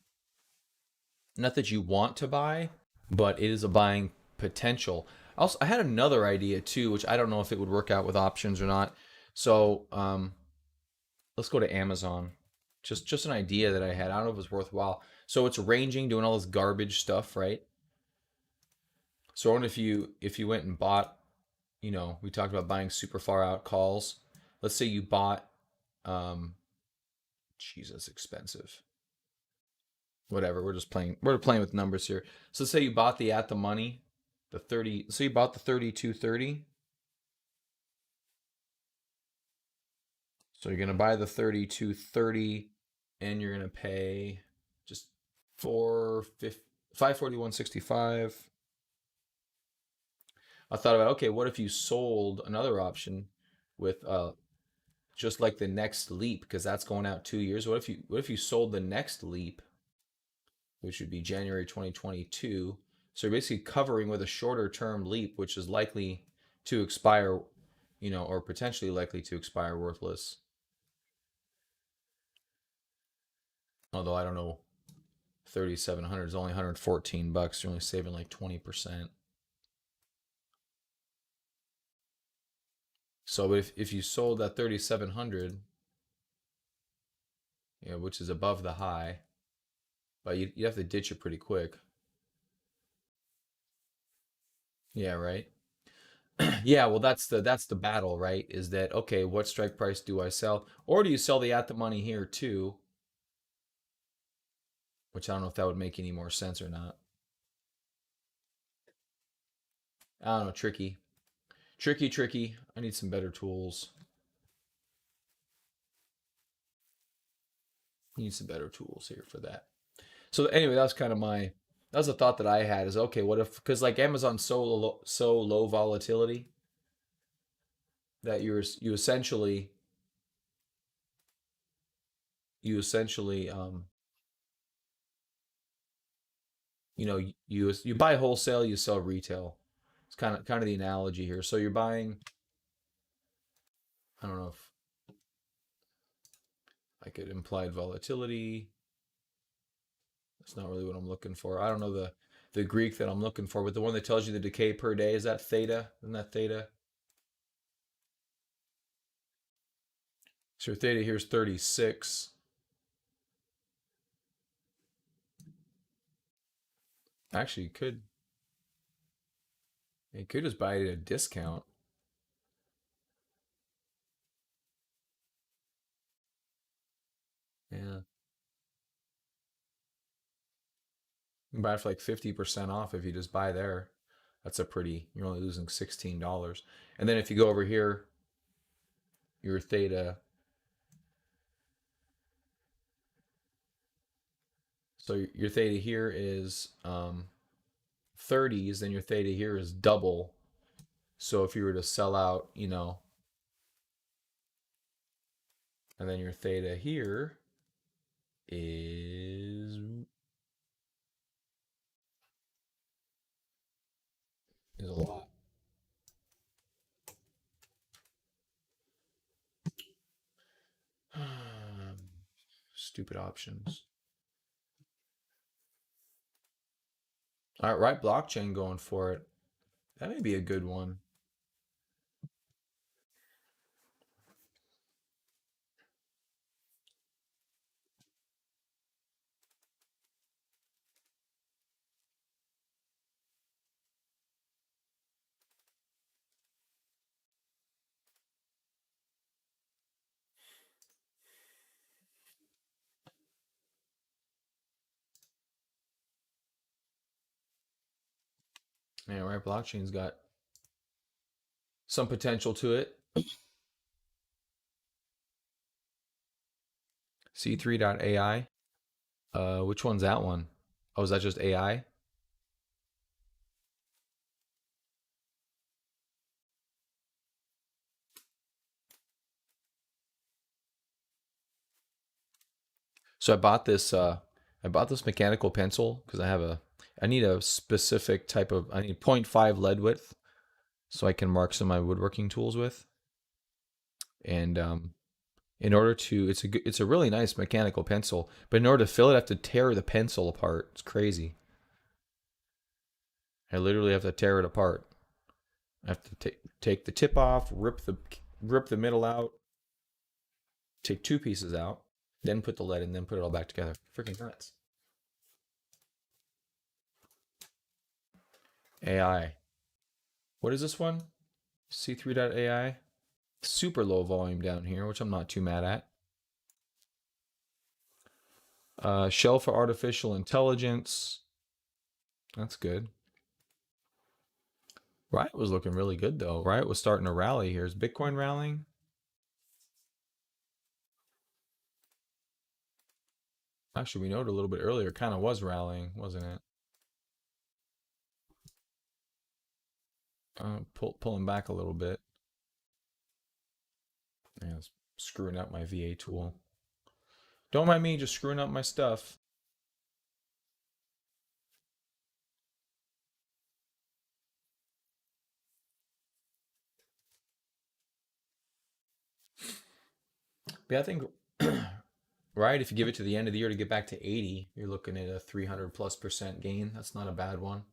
Not that you want to buy, but it is a buying potential. Also, I had another idea too, which I don't know if it would work out with options or not. So, let's go to Amazon. Just an idea that I had. I don't know if it's worthwhile. So it's ranging, doing all this garbage stuff, right? So I wonder if you went and bought, we talked about buying super far out calls. Let's say you bought, um, Jesus, expensive. Whatever. We're playing with numbers here. So let's say you bought the at the money. The 30. So you bought the 3230. So you're gonna buy the 3230, and you're gonna pay just 541.65. I thought about, okay, what if you sold another option with just like the next leap, because that's going out 2 years. What if you sold the next leap, which would be January 2022? So you're basically covering with a shorter term leap, which is likely to expire, or potentially likely to expire worthless. Although I don't know, 3,700 is only $114. You're only saving like 20%. So if you sold that 3,700, which is above the high, but you have to ditch it pretty quick. Yeah, right. Yeah, well, that's the battle, right? Is that okay? What strike price do I sell, or do you sell the at the money here too? Which I don't know if that would make any more sense or not. I don't know. Tricky, tricky, tricky. I need some better tools. I need some better tools here for that. So anyway, that's a thought that I had is okay. What if because like Amazon's so low volatility that you essentially you buy wholesale, you sell retail. It's kind of the analogy here. So you're buying, I don't know if I could implied volatility. That's not really what I'm looking for. I don't know the Greek that I'm looking for, but the one that tells you the decay per day, is that theta? Isn't that theta? So your theta here is 36. Actually, you could just buy it at a discount. Yeah. You can buy it for like 50% off if you just buy there. You're only losing $16. And then if you go over here, your theta, so your theta here is 30s, then your theta here is double. So if you were to sell out, and then your theta here is a lot. Stupid options. All right, right blockchain going for it. That may be a good one. Yeah, right blockchain's got some potential to it. C3.ai. Which one's that one? Oh, is that just AI? So I bought this mechanical pencil because I need a specific type of I need zero point 0.5 lead width so I can mark some of my woodworking tools with. And in order to it's a really nice mechanical pencil, but in order to fill it, I have to tear the pencil apart. It's crazy. I literally have to tear it apart. I have to take the tip off, rip the middle out, take two pieces out, then put the lead in, then put it all back together. Freaking nuts. AI. What is this one? C3.ai. Super low volume down here, which I'm not too mad at. Shell for artificial intelligence. That's good. Riot was looking really good though. Riot was starting to rally here. Is Bitcoin rallying? Actually, we noted a little bit earlier, it kind of was rallying, wasn't it? Pulling back a little bit. Yeah, it's screwing up my VA tool. Don't mind me just screwing up my stuff. But yeah, I think right, if you give it to the end of the year to get back to 80, you're looking at a 300+% gain. That's not a bad one.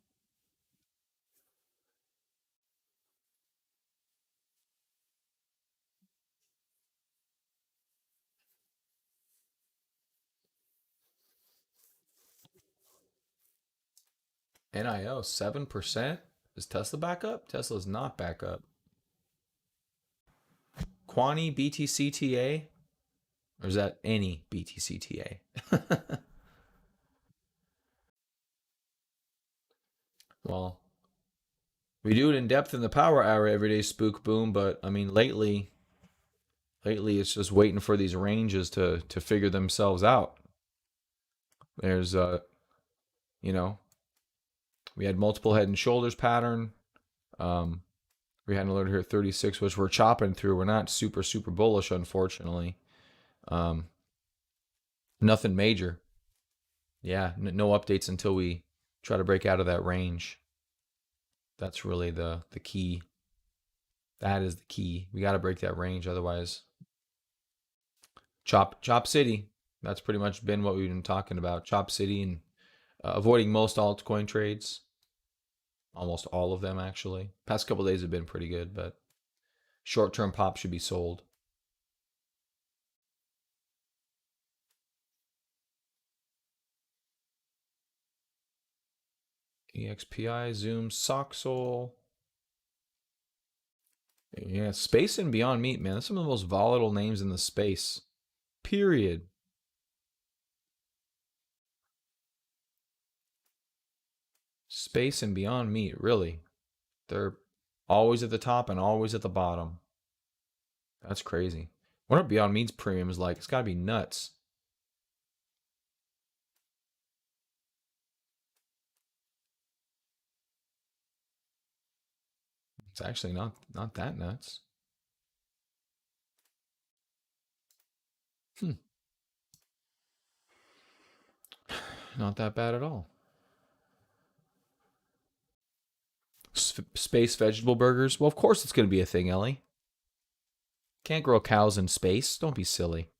NIO 7%. Is Tesla back up? Tesla's not back up. Quani BTCTA? Or is that any BTCTA? Well, we do it in depth in the power hour every day, Spook Boom, but I mean lately it's just waiting for these ranges to figure themselves out. There's you know, we had multiple head and shoulders pattern. Um, we had an alert here at 36, which we're chopping through. We're not super bullish, unfortunately. Um, Nothing major. Yeah, no updates until we try to break out of that range. That's really the key. That is the key. We got to break that range, otherwise, chop city. That's pretty much been what we've been talking about. Chop city and avoiding most altcoin trades. Almost all of them, actually. Past couple days have been pretty good, but short-term pop should be sold. EXPI, Zoom, Soxol. Yeah, Space and Beyond Meat, man. That's some of the most volatile names in the space. Period. Space and Beyond Meat, really. They're always at the top and always at the bottom. That's crazy. What are Beyond Meat's premium is like? It's got to be nuts. It's actually not that nuts. Hmm. Not that bad at all. Space vegetable burgers. Well, of course it's going to be a thing, Ellie. Can't grow cows in space. Don't be silly.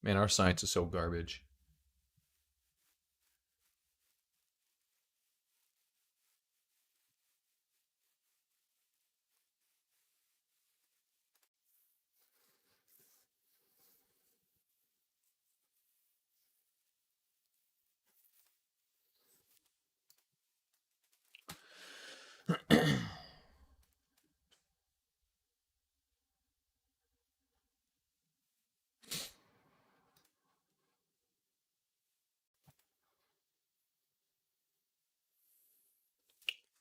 Man, our science is so garbage.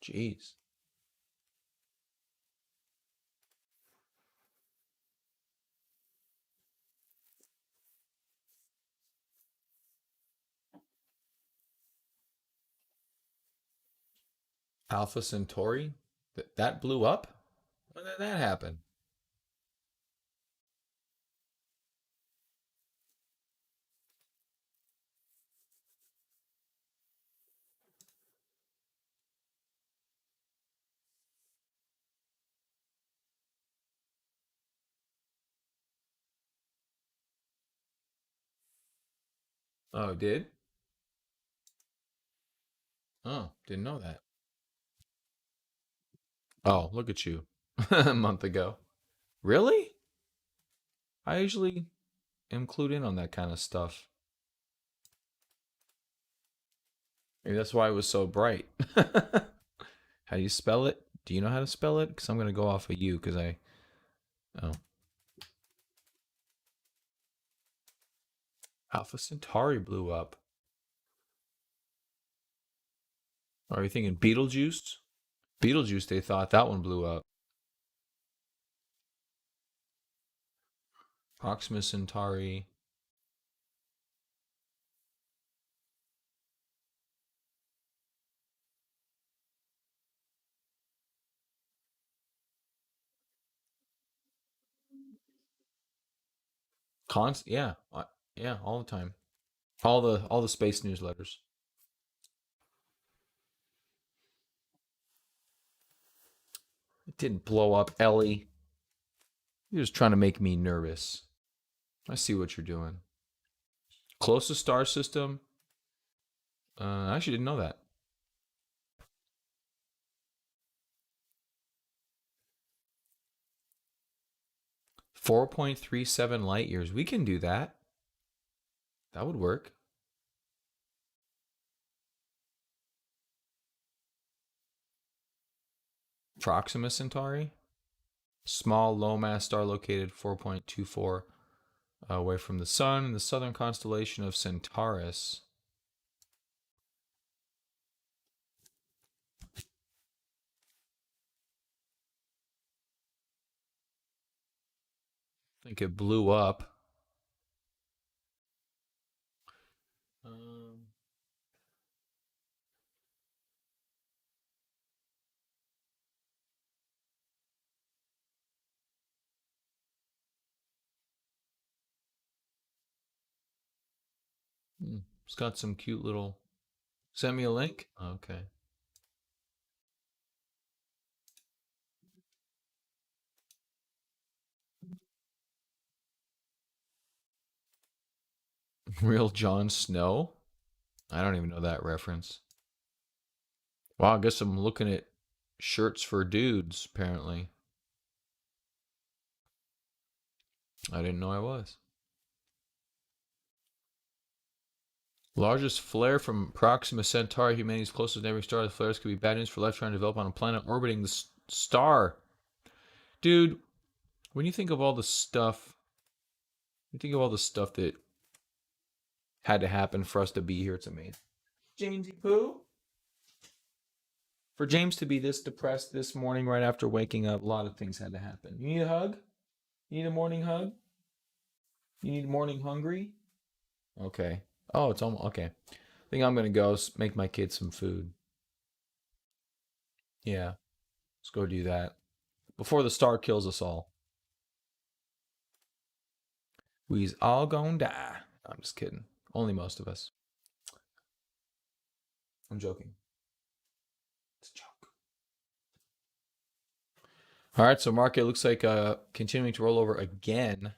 Jeez. Alpha Centauri? That blew up? When did that happen? Oh, it did? Oh, didn't know that. Oh, look at you. A month ago. Really? I usually am clued in on that kind of stuff. Maybe that's why it was so bright. How do you spell it? Do you know how to spell it? Because I'm going to go off of you because I. Oh. Alpha Centauri blew up. Are you thinking Beetlejuice? Beetlejuice, they thought that one blew up. Proxima Centauri. Yeah, yeah, all the time. All the space newsletters. It didn't blow up, Ellie. You're just trying to make me nervous. I see what you're doing. Closest star system. I actually didn't know that. 4.37 light years. We can do that. That would work. Proxima Centauri. Small, low mass star located 4.24 away from the sun in the southern constellation of Centaurus. I think it blew up. Um, it's got some cute little. Send me a link. Okay. Real Jon Snow? I don't even know that reference. Wow, I guess I'm looking at shirts for dudes, apparently. I didn't know I was. Largest flare from Proxima Centauri, humanity's closest neighboring star. The flares could be bad news for life trying to develop on a planet orbiting the star. Dude, when you think of all the stuff, you think of all the stuff that had to happen for us to be here, it's amazing. Jamesy Poo? For James to be this depressed this morning right after waking up, a lot of things had to happen. You need a hug? You need a morning hug? You need a morning hungry? Okay. Oh, it's almost okay. I think I'm gonna go make my kids some food. Yeah, let's go do that before the star kills us all. We's all gonna die. I'm just kidding. Only most of us. I'm joking. It's a joke. All right, so market looks like continuing to roll over again.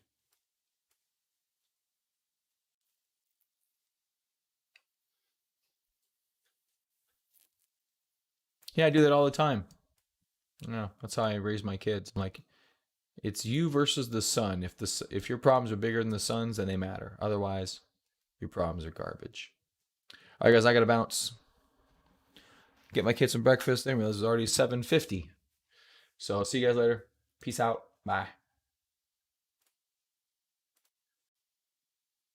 Yeah, I do that all the time. No, that's how I raise my kids. I'm like, it's you versus the sun. If your problems are bigger than the sun's, then they matter. Otherwise, your problems are garbage. All right, guys, I gotta bounce. Get my kids some breakfast. Then realize it's already 7:50. So I'll see you guys later. Peace out. Bye.